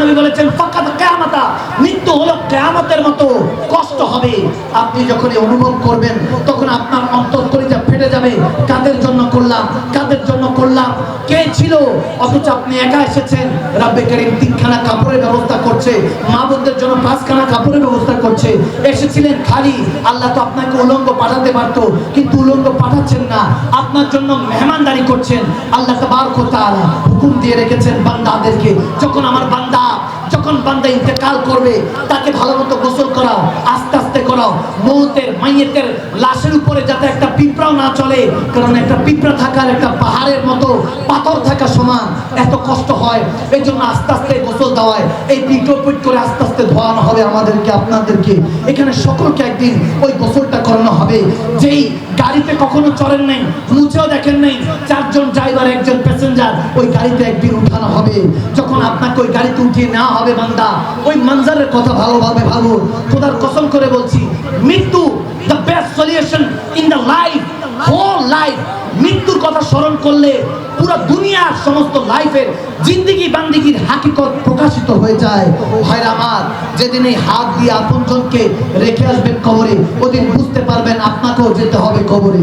নবী বলেছেন ফাকাদ কিয়ামাতা, মৃত্যু হলো কিয়ামতের মতো কষ্ট হবে। আপনি যখন অনুভব করবেন তখন আপনার অন্তর কলিজা ফেটে যাবে, কাদের জন্য করলাম, কাদের জন্য করলাম, কে ছিল, অথচ আপনি একা এসেছেন। রব্বে কারীম 3খানা কাপড়ের ব্যবস্থা করছে, মা বোনদের জন্য 5খানা কাপড়ের ব্যবস্থা করছে। এসেছিলেন খালি, আল্লাহ তো আপনাকে উলঙ্গ পাঠাতে পারতো, কিন্তু উলঙ্গ পাঠাচ্ছেন না, আপনার জন্য মেহমানদারি করছেন। আল্লাহ তাবারক ওয়া তাআলা হুকুম দিয়ে রেখেছেন বান্দাদেরকে, যখন বান্দা ইন্তেকাল করবে তাকে ভালো মতো গোসল করাও, আস্তে আস্তে করাও। মাইয়েতের লাশের উপরে যাতে একটা পিঁপড়াও না চলে, কারণ একটা পিঁপড়া থাকার একটা পাহাড়ের মতো পাথর থাকা সমান, এত কষ্ট হয়। এই জন্য আস্তে আস্তে গোসল দেওয়ায়, এই পিট করে আস্তে আস্তে ধোয়ানো হবে আমাদেরকে, আপনাদেরকে। এখানে সকলকে একদিন ওই গোসলটা করানো হবে। যেই গাড়িতে কখনো চড়েন নাই, মুছেও দেখেন নাই, 4 জন ড্রাইভার 1 জন প্যাসেঞ্জার, ওই গাড়িতে একদিন উঠানো হবে। যখন আপনাকে ওই গাড়িতে উঠিয়ে নেওয়া হবে বান্দা, ওই মঞ্জারের কথা ভালোভাবে ভাবো। খোদার কসম করে বলছি, মৃত্যু the best solution in the life, whole life. মৃত্যুর কথা স্মরণ করলে পুরো দুনিয়ার সমস্ত লাইফের জিন্দেগি বান্দিগির হাকিকত প্রকাশিত হয়ে যায়। ভাইরা আমার, যেদিন এই হাত দিয়ে আপনজনকে রেখে আসবেন কবরে, ওদিন বুঝতে পারবেন আপনাকেও যেতে হবে কবরে।